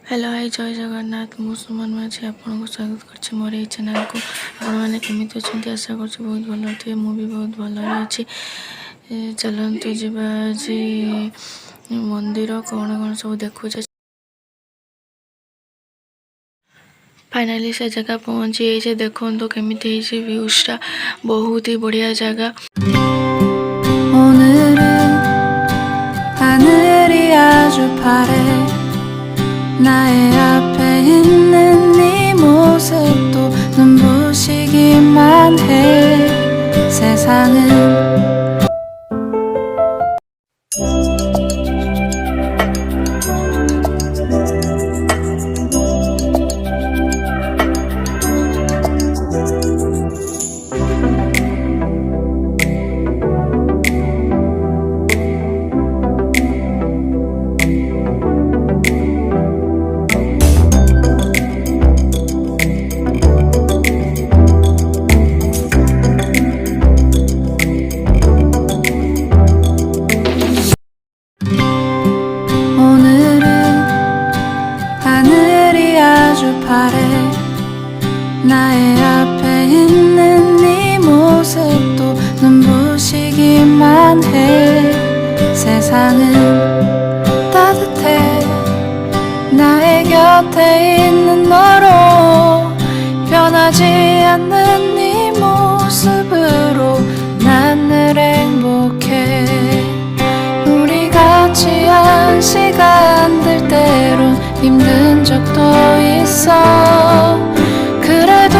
Hello hi जय जगन्नाथ मु सुमन माझी आपको स्वागत करछि मोर ए चैनल को। आपण मैंने केमिति अच्छे आशा कर बहुत भल थे मु भी बहुत भल अच्छी। चलतु जीवा आज मंदिर कौन कौन सब देखु। फाइनाली से जगह पहुँची देखो तो केमिति व्यूज़टा बहुत ही बढ़िया जगह। 오늘은 하늘이 아주 파래 나의 앞에 있는 네 모습도 눈부시기만 해 세상은 바래 나의 앞에 있는 네 모습도 눈부시기만 해 세상은 따뜻해 나의 곁에 있는 너로 변하지 않는 네 모습으로 난 늘 행복해 우리 같이 한 시간들 때론 힘든 적도 있어 그래도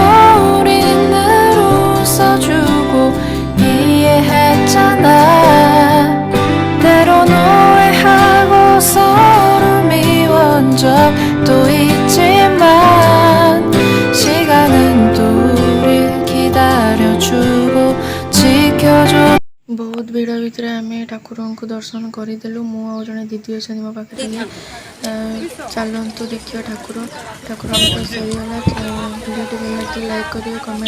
우린 늘 웃어주고 이해했잖아 때론 오해하고 서로 미워한 적도 있지만 시간은 또 우릴 기다려주고 지켜줘। बहुत भिड़ भितर आम ठाकुर को दर्शन करदेलु मु जड़े दीदी अच्छे मो पाखे चलतु देखिए ठाकुर ठाकुर सहीगला भिडियो लाइक करेंगे कमेंट